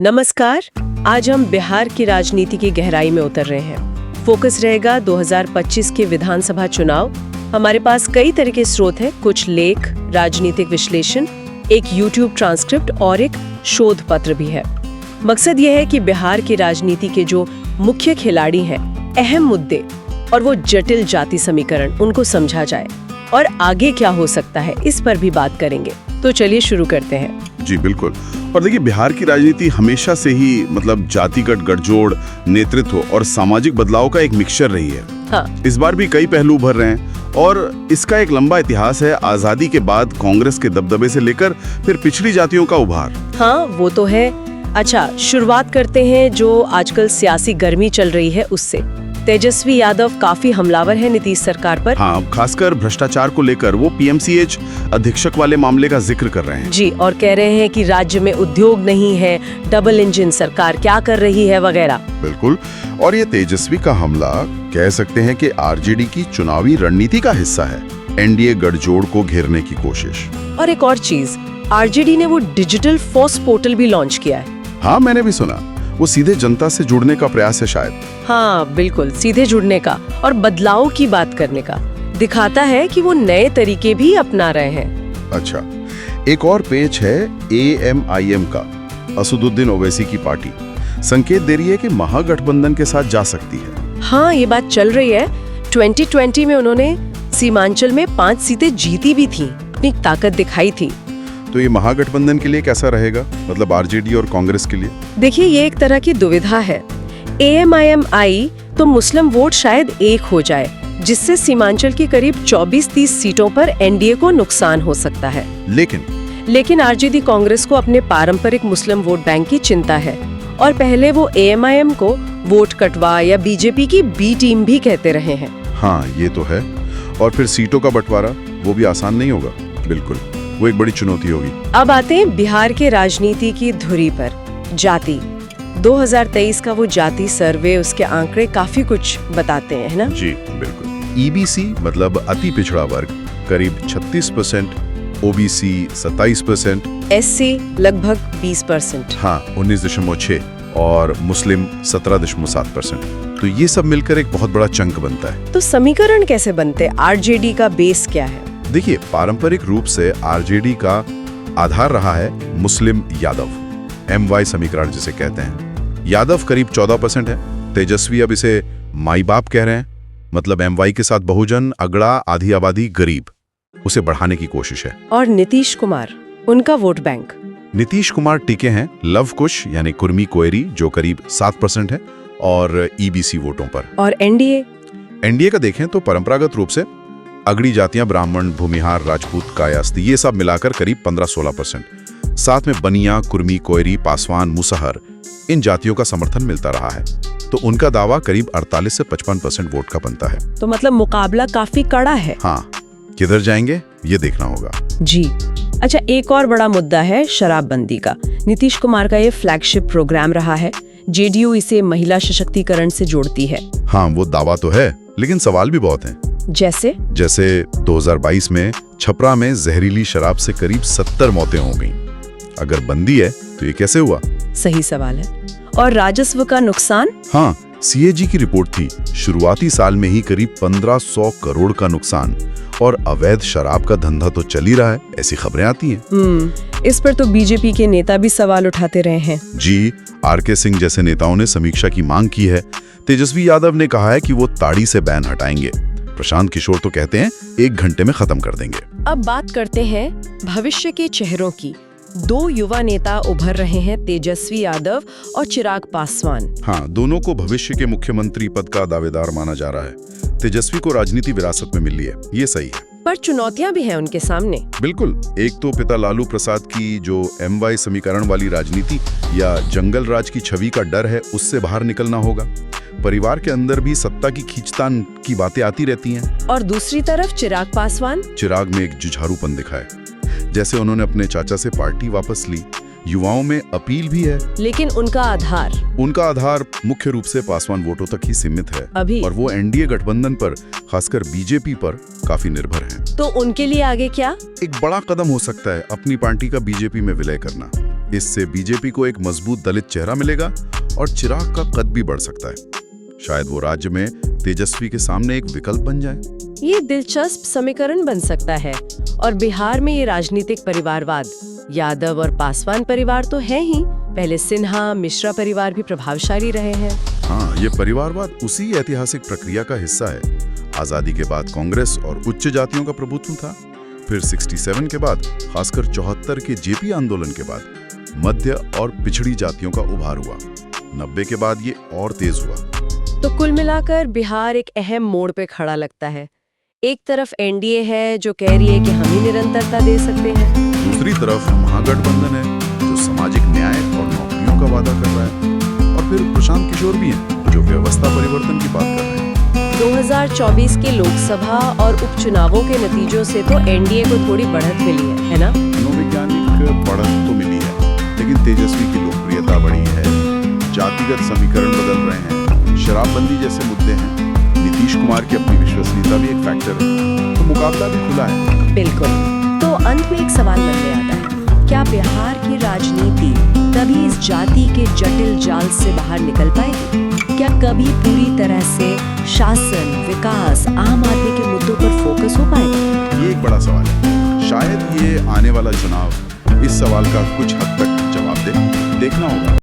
नमस्कार। आज हम बिहार की राजनीति की गहराई में उतर रहे हैं। फोकस रहेगा 2025 के विधानसभा चुनाव। हमारे पास कई तरह के स्रोत हैं, कुछ लेख, राजनीतिक विश्लेषण, एक YouTube ट्रांसक्रिप्ट और एक शोध पत्र भी है। मकसद यह है कि बिहार की राजनीति के जो मुख्य खिलाड़ी हैं, अहम मुद्दे और वो जटिल जाति समीकरण, उनको समझा जाए और आगे क्या हो सकता है इस पर भी बात करेंगे। तो चलिए शुरू करते हैं। जी बिल्कुल। और देखिए, बिहार की राजनीति हमेशा से ही जातिगत गठजोड़, नेतृत्व और सामाजिक बदलाव का एक मिक्सचर रही है। हाँ। इस बार भी कई पहलू उभर रहे हैं और इसका एक लंबा इतिहास है। आजादी के बाद कांग्रेस के दबदबे से लेकर फिर पिछड़ी जातियों का उभार। हाँ, वो तो है। अच्छा, शुरुआत करते हैं जो आजकल सियासी गर्मी चल रही है उससे। तेजस्वी यादव काफी हमलावर है नीतीश सरकार पर। हाँ, खासकर भ्रष्टाचार को लेकर वो पीएमसीएच अधीक्षक वाले मामले का जिक्र कर रहे हैं। जी, और कह रहे हैं कि राज्य में उद्योग नहीं है, डबल इंजन सरकार क्या कर रही है वगैरह। बिल्कुल। और ये तेजस्वी का हमला कह सकते हैं कि आरजेडी की चुनावी रणनीति का हिस्सा है, एनडीए गठजोड़ को घेरने की कोशिश। और एक और चीज, आरजेडी ने वो डिजिटल फॉर्स पोर्टल भी लॉन्च किया है। हाँ, मैंने भी सुना। वो सीधे जनता से जुड़ने का प्रयास है शायद। हाँ बिल्कुल, सीधे जुड़ने का और बदलाव की बात करने का। दिखाता है कि वो नए तरीके भी अपना रहे हैं। अच्छा, एक और पेज है AMIM का, असदुद्दीन ओवैसी की पार्टी संकेत दे रही है कि महागठबंधन के साथ जा सकती है। हाँ, ये बात चल रही है। 2020 में उन्होंने सीमांचल में 5 सीटें जीती भी थी, अपनी ताकत दिखाई थी। तो ये महागठबंधन के लिए कैसा रहेगा, आरजेडी और कांग्रेस के लिए? देखिए, ये एक तरह की दुविधा है। AMIM आई तो मुस्लिम वोट शायद एक हो जाए, जिससे सीमांचल की करीब 24-30 सीटों पर एनडीए को नुकसान हो सकता है। लेकिन आरजेडी कांग्रेस को अपने पारंपरिक मुस्लिम वोट बैंक की चिंता है और पहले वो AMIM को वोट कटवा या बीजेपी की बी टीम भी कहते रहे हैं। हाँ, ये तो है। और फिर सीटों का बंटवारा, वो भी आसान नहीं होगा। बिल्कुल, वो एक बड़ी चुनौती होगी। अब आते हैं बिहार के राजनीति की धुरी पर, जाति। 2023 का वो जाति सर्वे, उसके आंकड़े काफी कुछ बताते हैं, है ना? जी बिल्कुल। EBC अति पिछड़ा वर्ग करीब 36%, OBC 27%, SC लगभग 20%। हाँ, 19.6% और मुस्लिम 17.7%। तो ये सब मिलकर एक बहुत बड़ा चंक बनता है। तो समीकरण कैसे बनते? आरजेडी का बेस क्या है? देखिए, पारंपरिक रूप से आरजेडी का आधार रहा है मुस्लिम यादव, MY समीकरण जिसे कहते हैं। यादव करीब 14% है। तेजस्वी अब इसे माई बाप कह रहे हैं, MY के साथ बहुजन, अगड़ा, आधी आबादी, गरीब, उसे बढ़ाने की कोशिश है। और नीतीश कुमार, उनका वोट बैंक? नीतीश कुमार टिके हैं लव कुश यानी कुर्मी कोयरी, जो करीब 7% है, और EBC वोटों पर। और एनडीए का देखें तो परंपरागत रूप से अगड़ी जातियां, ब्राह्मण, भूमिहार, राजपूत, कायस्थ, ये सब मिलाकर करीब 15-16%। साथ में बनिया, कुर्मी, कोयरी, पासवान, मुसहर, इन जातियों का समर्थन मिलता रहा है। तो उनका दावा करीब 48 से 55% वोट का बनता है। तो मुकाबला काफी कड़ा है। हाँ, किधर जाएंगे ये देखना होगा। जी। अच्छा, एक और बड़ा मुद्दा है शराबबंदी का। नीतीश कुमार का ये फ्लैगशिप प्रोग्राम रहा है। जेडीयू इसे महिला सशक्तिकरण से जोड़ती है। हाँ, वो दावा तो है, लेकिन सवाल भी बहुत हैं। जैसे 2022 में छपरा में जहरीली शराब से करीब 70 मौतें हो गईं। अगर बंदी है तो ये कैसे हुआ? सही सवाल है। और राजस्व का नुकसान? हाँ, CAG की रिपोर्ट थी, शुरुआती साल में ही करीब 1500 करोड़ का नुकसान। और अवैध शराब का धंधा तो चल ही रहा है, ऐसी खबरें आती हैं। इस पर तो बीजेपी के नेता भी सवाल उठाते रहे हैं। जी, RK सिंह जैसे नेताओं ने समीक्षा की मांग की है। तेजस्वी यादव ने कहा है कि वो ताड़ी से बैन हटाएंगे। प्रशांत किशोर तो कहते हैं 1 घंटे में खत्म कर देंगे। अब बात करते हैं भविष्य के चेहरों की। 2 युवा नेता उभर रहे हैं, तेजस्वी यादव और चिराग पासवान। हाँ, दोनों को भविष्य के मुख्यमंत्री पद का दावेदार माना जा रहा है। तेजस्वी को राजनीति विरासत में मिली है, ये सही है। पर चुनौतियां भी हैं उनके सामने। बिल्कुल। एक तो पिता लालू प्रसाद की जो MY समीकरण वाली राजनीति या जंगल राज की छवि का डर है, उससे बाहर निकलना होगा। परिवार के अंदर भी सत्ता की खींचतान की बातें आती रहती हैं। और दूसरी तरफ चिराग पासवान? चिराग में एक जुझारूपन दिखा है, जैसे उन्होंने अपने चाचा से पार्टी वापस ली। युवाओं में अपील भी है, लेकिन उनका आधार मुख्य रूप से पासवान वोटों तक ही सीमित है अभी। और वो एनडीए गठबंधन पर, खासकर बीजेपी पर काफी निर्भर हैं। तो उनके लिए आगे क्या? एक बड़ा कदम हो सकता है अपनी पार्टी का बीजेपी में विलय करना। इससे बीजेपी को एक मजबूत दलित चेहरा मिलेगा और चिराग का कद भी बढ़ सकता है। शायद वो राज्य में तेजस्वी के सामने एक विकल्प बन जाए। ये दिलचस्प समीकरण बन सकता है। और बिहार में ये राजनीतिक परिवारवाद, यादव और पासवान परिवार तो है ही, पहले सिन्हा मिश्रा परिवार भी प्रभावशाली रहे हैं। हाँ, ये परिवारवाद उसी ऐतिहासिक प्रक्रिया का हिस्सा है। आजादी के बाद कांग्रेस और उच्च जातियों का प्रभुत्व था, फिर 67 के बाद, खासकर 74 के जेपी आंदोलन के बाद मध्य और पिछड़ी जातियों का उभार हुआ। 90 के बाद ये और तेज हुआ। तो कुल मिलाकर बिहार एक अहम मोड़ पे खड़ा लगता है। एक तरफ एनडीए है जो कह रही है कि हम ही निरंतरता दे सकते हैं, दूसरी तरफ महागठबंधन है जो सामाजिक न्याय और नौकरियों का वादा कर रहा है, और फिर प्रशांत किशोर भी हैं जो व्यवस्था परिवर्तन की बात कर रहे हैं। 2024 के लोकसभा और उपचुनावों के नतीजों से तो एनडीए को थोड़ी बढ़त मिली है ना? मनोवैज्ञानिक बढ़त तो मिली है, लेकिन तेजस्वी की लोकप्रियता बढ़ी है, जातिगत समीकरण बदल रहे हैं, शराबबंदी जैसे मुद्दे हैं, नीतीश कुमार की अपनी विश्वसनीयता भी एक फैक्टर है, तो मुकाबला भी खुला है। बिल्कुल। तो अंत में एक सवाल मन में आता है, क्या बिहार की राजनीति कभी इस जाति के जटिल जाल से बाहर निकल पाएगी? क्या कभी पूरी तरह से शासन, विकास, आम आदमी के मुद्दों पर फोकस हो पाएगा? ये एक बड़ा सवाल है। शायद ये आने वाला चुनाव इस सवाल का कुछ हद तक जवाब दे। देखना होगा।